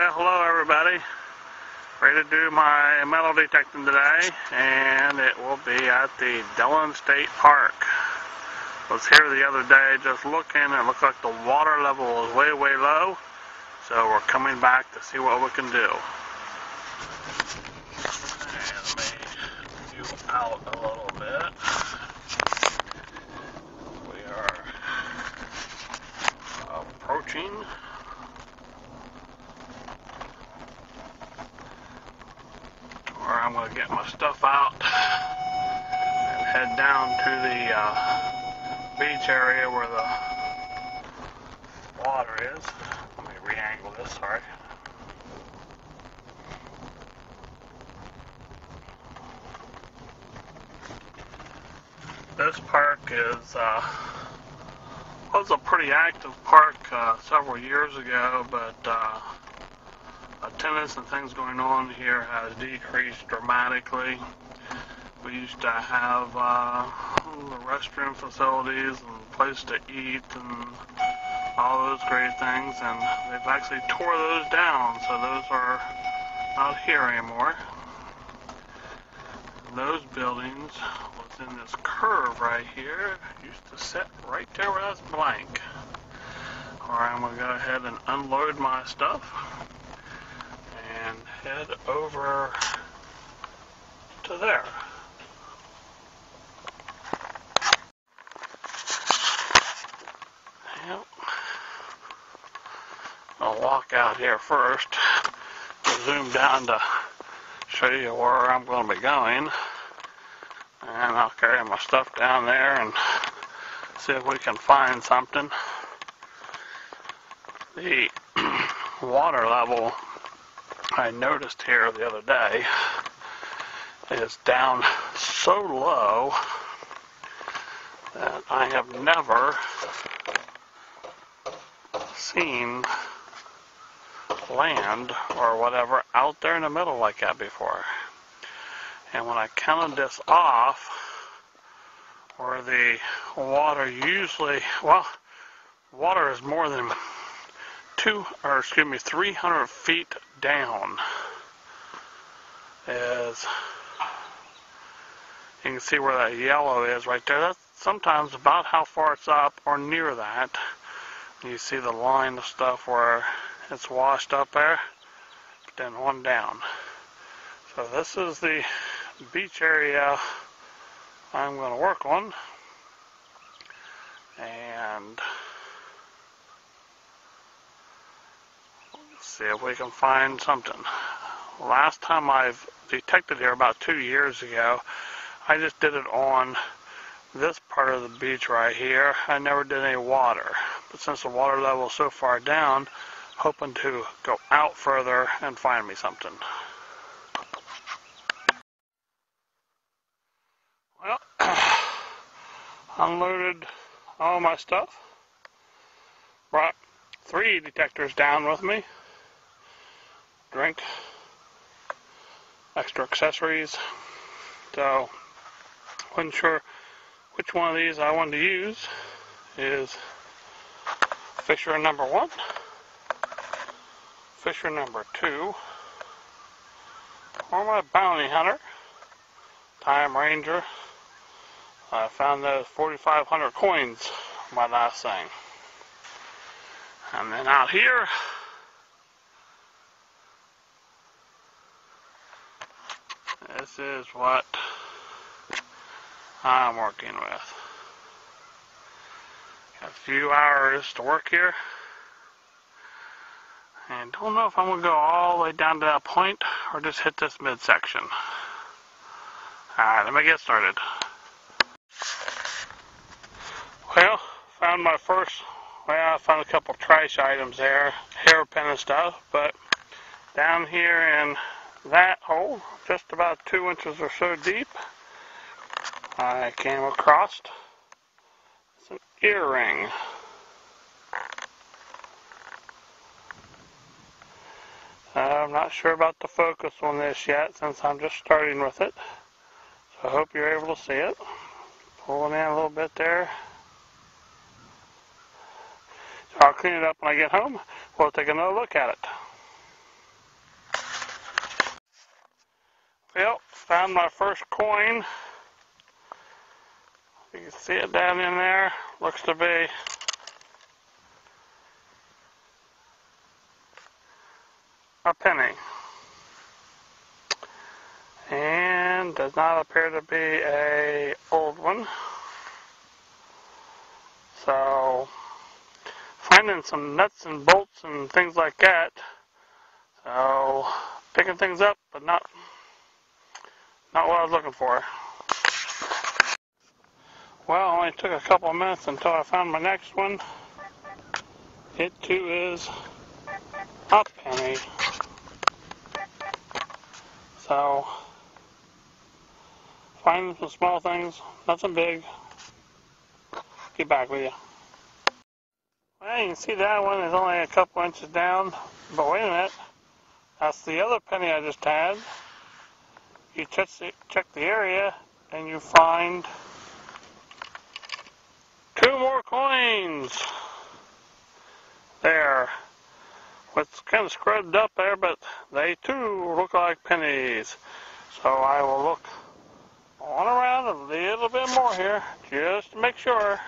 Well, hello everybody. Ready to do my metal detecting today, and it will be at the Dillon State Park. Was here the other day just looking, and it looked like the water level was way low, so we're coming back to see what we can do. And let me view out a little bit. We are approaching where I'm going to get my stuff out and head down to the beach area where the water is. Let me re-angle this, sorry. This park was a pretty active park several years ago, but attendance and things going on here has decreased dramatically. We used to have the restroom facilities and place to eat and all those great things, and they've actually tore those down, so those are not here anymore. Those buildings was in this curve right here. Used to sit right there where that's blank. Alright, I'm going to go ahead and unload my stuff and head over to there. Yep. I'll walk out here first. I'll zoom down to show you where I'm going to be going. And I'll carry my stuff down there and see if we can find something. The water level I noticed here the other day is down so low that I have never seen land or whatever out there in the middle like that before. And when I counted this off, where the water usually, well, water is more than 300 feet down. Is, you can see where that yellow is right there. That's sometimes about how far it's up or near that. You see the line of stuff where it's washed up there, but then on down. So this is the beach area I'm going to work on, and see if we can find something. Last time I've detected here about 2 years ago, I just did it on this part of the beach right here. I never did any water, but since the water level is so far down, hoping to go out further and find me something. Well, unloaded all my stuff. Brought 3 detectors down with me. Drink, extra accessories. So, wasn't sure which one of these I wanted to use. Is Fisher number 1, Fisher number 2, or my Bounty Hunter, Time Ranger. I found those 4,500 coins, my last thing. And then out here, this is what I'm working with. Got a few hours to work here, and don't know if I'm going to go all the way down to that point or just hit this midsection. Alright, let me get started. Well, found my first, I found a couple trash items there, hairpin and stuff, but down here in that hole, just about 2 inches or so deep, I came across an earring. I'm not sure about the focus on this yet since I'm just starting with it, so I hope you're able to see it. Pulling in a little bit there. So I'll clean it up when I get home. We'll take another look at it. Well, found my first coin. You can see it down in there. Looks to be a penny. And does not appear to be a old one. So, finding some nuts and bolts and things like that. So, picking things up, but not what I was looking for. Well, it only took a couple of minutes until I found my next one. It too is a penny. So, finding some small things, nothing big. Get back with you. Well, you can see that one is only a couple inches down, but wait a minute. That's the other penny I just had. You check the area, and you find 2 more coins. There. It's kind of scrubbed up there, but they too look like pennies. So I will look on around a little bit more here, just to make sure.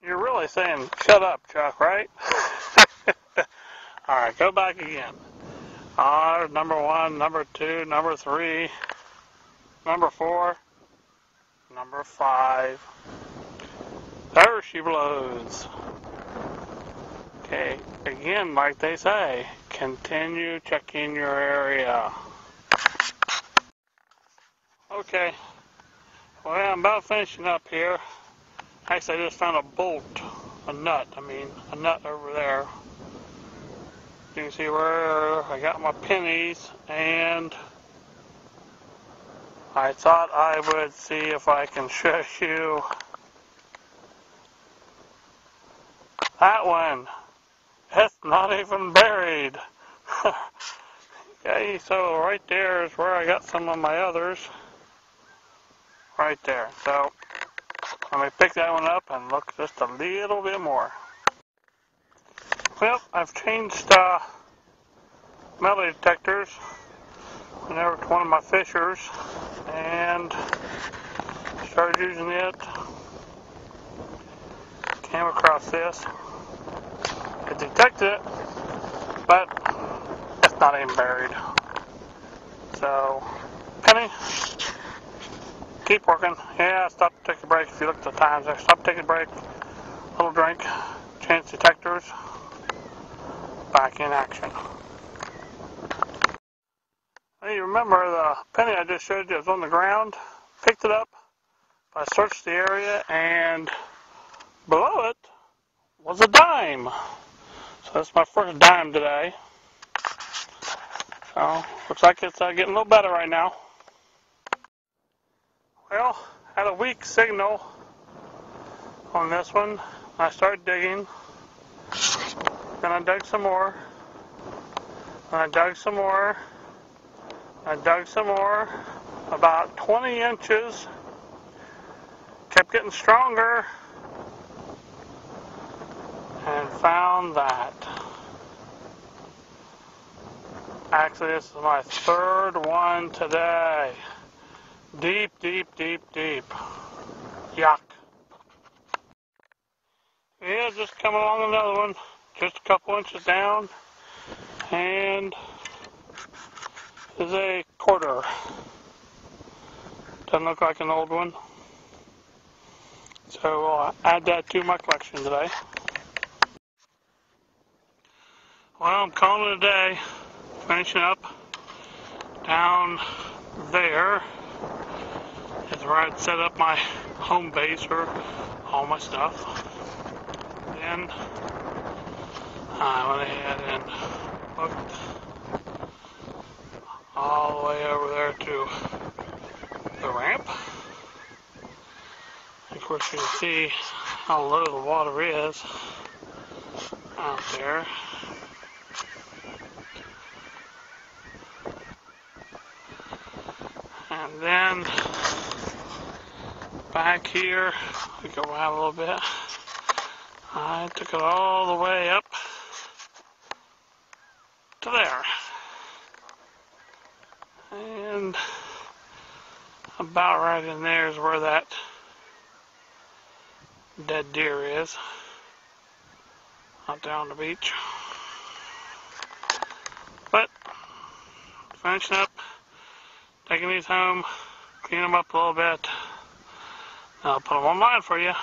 You're really saying, shut up, Chuck, right? Alright, go back again. Number 1, number 2, number 3, number 4, number 5. There she blows. Okay, again, like they say, continue checking your area. Okay, well, I'm about finishing up here. Actually, I just found a nut over there. You can see where I got my pennies, and I thought I would see if I can show you that one. It's not even buried. Okay, so right there is where I got some of my others. Right there. So, let me pick that one up and look just a little bit more. Well, I've changed metal detectors whenever it's one of my fishers, and started using it. Came across this. It detected it, but it's not even buried. So, penny, keep working. Yeah, stop to take a break if you look at the times there. Stop, take a break, little drink, change detectors, back in action. Hey, you remember the penny I just showed you was on the ground? Picked it up, I searched the area, and below it was a dime. So that's my first dime today. So, looks like it's getting a little better right now. Well, had a weak signal on this one. I started digging. Then I dug some more. Then I dug some more. I dug some more. About 20 inches. Kept getting stronger. And found that. Actually, this is my third one today. Deep, deep, deep, deep. Yuck. Yeah, just coming along another one. Just a couple inches down. And is a quarter. Doesn't look like an old one. So I'll add that to my collection today. Well, I'm calling it a day. Finishing up down there is where I'd set up my home base for all my stuff. Then I went ahead and looked all the way over there to the ramp. Of course, you can see how low the water is out there. And then back here, we go out a little bit. I took it all the way up to there. About right in there is where that dead deer is, out there on the beach. But finishing up, taking these home, clean them up a little bit. I'll put them online for you.